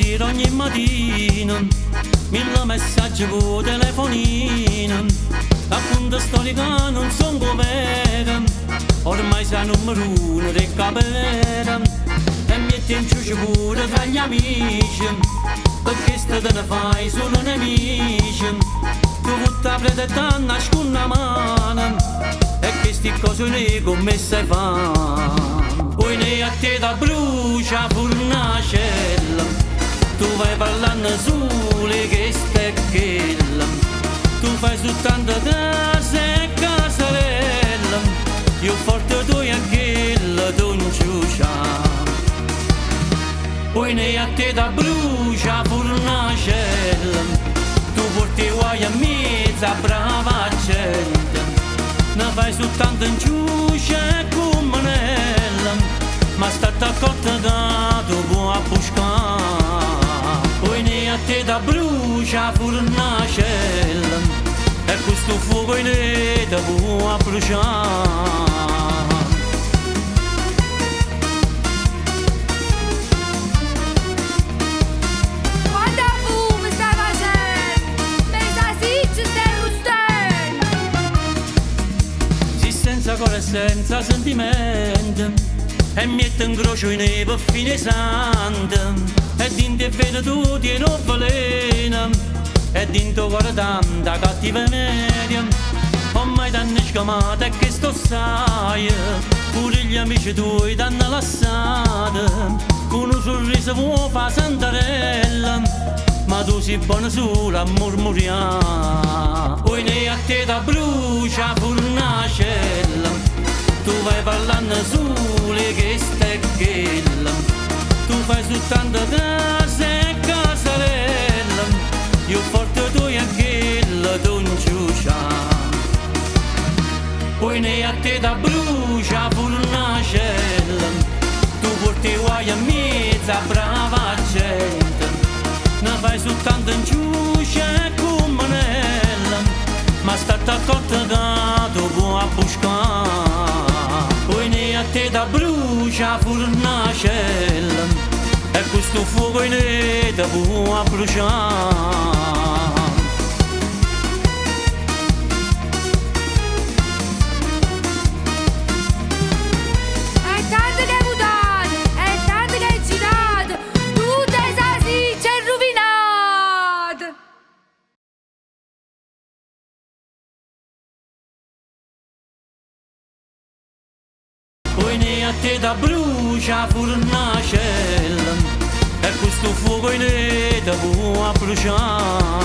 scrivere ogni mattina 1000 messaggi con telefonino, racconta storie che non sono vere, ormai sei numero uno del capere, e metti in ciuccio pure tra gli amici, perché te ne fai solo nemici. Tu vuoi aprire te nasci con una mano, e queste cose ne come sai fare. Poi ne a te da brucia furnacella, tu vai parlando sole che stecchella, tu fai soltanto case e casarella, io forte tu e anch'ella non ciuccia. Poi ne a te da brucia furnacella, tu porti guai a mezza brava gente, ne fai soltanto in ciuccia e comunella, ma state accorta che tu puoi appuscare. Poi ne a te da brucia furnacella, e questo fuoco in te può bruciare. Senza cuore e senza sentimento, e mette in croce in per fine santa, e dinto è vero tu tieni un veleno, e dinto cuore tanta cattiveria, ormai t'hanno scamato e che sto sai, pure gli amici tuoi t'hanno lasciato, con un sorriso vuoi fa santarella, ma tu sei buona solo a mormoriare. Poi ne a te da brucia furnacella, tu vai parlando sole che stecchella, tu fai soltanto case e casarella, io forte tu e anch'ella non ciuccia. Poi ne a te da brucia furnacella, tu porti guai a mezza brava gente, ne fai soltanto in ciuccia e comunella, ma state accorta che tu puoi appuscare. Poi ne a te da brucia furnacella, e questo fuoco in te può bruciare. Poi ne a te da brucia furnacella, e questo fuoco in te può bruciare.